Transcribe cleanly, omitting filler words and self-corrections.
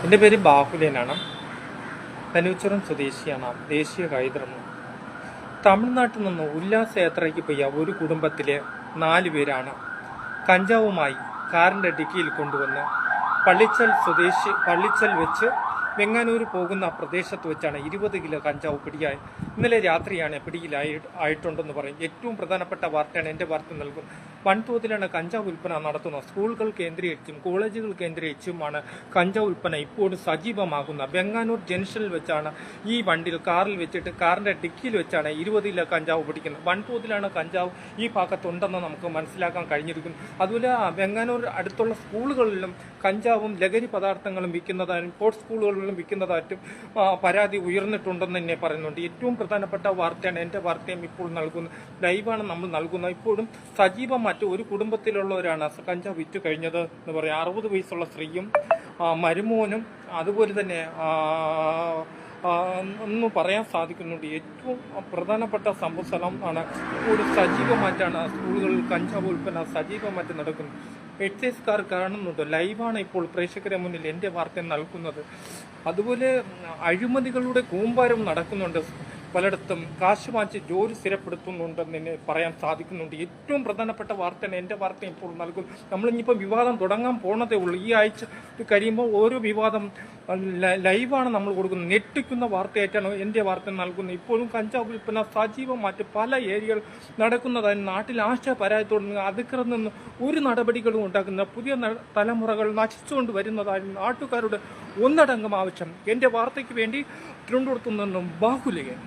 എൻ്റെ പേര് ബാഹുലേനാണ്. തനുച്ചുരം സ്വദേശിയാണ്. ദേശീയ കൈതറന്നു. തമിഴ്നാട്ടിൽ നിന്ന് ഉല്ലാസയാത്രയ്ക്ക് പോയ ഒരു കുടുംബത്തിലെ 4 പേരാണ് കഞ്ചാവുമായി കാറിൻ്റെ ഡിക്കിയിൽ കൊണ്ടുവന്ന് പള്ളിച്ചൽ വെച്ച് വെങ്ങാനൂർ പോകുന്ന പ്രദേശത്ത് വെച്ചാണ് 20 കിലോ കഞ്ചാവ് പിടിയായി. ഇന്നലെ രാത്രിയാണ് പിടിയിലായിട്ടുണ്ടെന്ന് പറയും. ഏറ്റവും പ്രധാനപ്പെട്ട വാർത്തയാണ് എൻ്റെ വാർത്ത നൽകുന്നത്. വൻതോതിലാണ് കഞ്ചാവ് വിൽപ്പന നടത്തുന്നത്. സ്കൂളുകൾ കേന്ദ്രീകരിച്ചും കോളേജുകൾ കേന്ദ്രീകരിച്ചുമാണ് കഞ്ചാവ് വിൽപ്പന ഇപ്പോഴും സജീവമാകുന്നത്. വെങ്ങാനൂർ ജംഗ്ഷനിൽ വെച്ചാണ് ഈ വണ്ടിയിൽ കാറിൽ വെച്ചിട്ട് കാറിൻ്റെ ഡിക്കിയിൽ വെച്ചാണ് 20 കിലോ കഞ്ചാവ് പിടിക്കുന്നത്. വൻതോതിലാണ് കഞ്ചാവ് ഈ ഭാഗത്തുണ്ടെന്ന് നമുക്ക് മനസ്സിലാക്കാൻ കഴിഞ്ഞിരിക്കുന്നു. അതുപോലെ വെങ്ങാനൂർ അടുത്തുള്ള സ്കൂളുകളിലും കഞ്ചാവും ലഹരി പദാർത്ഥങ്ങളും വിൽക്കുന്നതായും സ്പോർട്സ് സ്കൂളുകളിലും വിൽക്കുന്നതായിട്ടും പരാതി ഉയർന്നിട്ടുണ്ടെന്ന് തന്നെ പറയുന്നുണ്ട്. ഏറ്റവും പ്രധാനപ്പെട്ട വാർത്തയാണ് എൻ്റെ വാർത്തയും ഇപ്പോൾ നൽകുന്നത്. ലൈവാണ് നമ്മൾ നൽകുന്നത്. ഇപ്പോഴും സജീവമായിട്ട് ഒരു കുടുംബത്തിലുള്ളവരാണ് കഞ്ചാവ് വിറ്റ് കഴിഞ്ഞത് എന്ന് പറയാം. 60 വയസ്സുള്ള സ്ത്രീയും മരുമോനും അതുപോലെ തന്നെ ഒന്ന് പറയാൻ സാധിക്കുന്നുണ്ട്. ഏറ്റവും പ്രധാനപ്പെട്ട സംഭവസ്ഥലം ആണ്. ഇപ്പോൾ സജീവമായിട്ടാണ് സ്കൂളുകളിൽ കഞ്ചാവ് ഉൽപ്പന്ന സജീവമായിട്ട് നടക്കുന്നത്. എക്സൈസുകാർ കാണുന്നുണ്ട്. ലൈവാണ് ഇപ്പോൾ പ്രേക്ഷകരെ മുന്നിൽ എൻ്റെ വാർത്ത നൽകുന്നത്. അതുപോലെ അഴിമതികളുടെ കൂമ്പാരം നടക്കുന്നുണ്ട്. പലയിടത്തും കാശ് വാങ്ങിച്ച് ജോലി സ്ഥിരപ്പെടുത്തുന്നുണ്ടെന്ന് തന്നെ പറയാൻ സാധിക്കുന്നുണ്ട്. ഏറ്റവും പ്രധാനപ്പെട്ട വാർത്തയാണ് എൻ്റെ വാർത്ത ഇപ്പോൾ നൽകും. നമ്മളിനിപ്പോൾ വിവാദം തുടങ്ങാൻ പോണതേ ഉള്ളൂ. ഈ ആഴ്ച കഴിയുമ്പോൾ ഓരോ വിവാദം ലൈവാണ് നമ്മൾ കൊടുക്കുന്നത്. ഞെട്ടിക്കുന്ന വാർത്തയായിട്ടാണ് എൻ്റെ വാർത്ത നൽകുന്നത്. ഇപ്പോഴും കഞ്ചാവ് വിൽപ്പന സജീവമായിട്ട് പല ഏരിയകൾ നടക്കുന്നതായി നാട്ടിൽ ആശയപരായത്തോടെ അധികൃതർ നിന്ന് ഒരു നടപടികളും ഉണ്ടാക്കുന്ന പുതിയ തലമുറകൾ നശിച്ചുകൊണ്ട് വരുന്നതായി നാട്ടുകാരുടെ ഒന്നടങ്കം ആവശ്യം. എൻ്റെ വാർത്തയ്ക്ക് വേണ്ടി തിരുവനന്തപുരത്തു നിന്നും ബാഹുലേയൻ.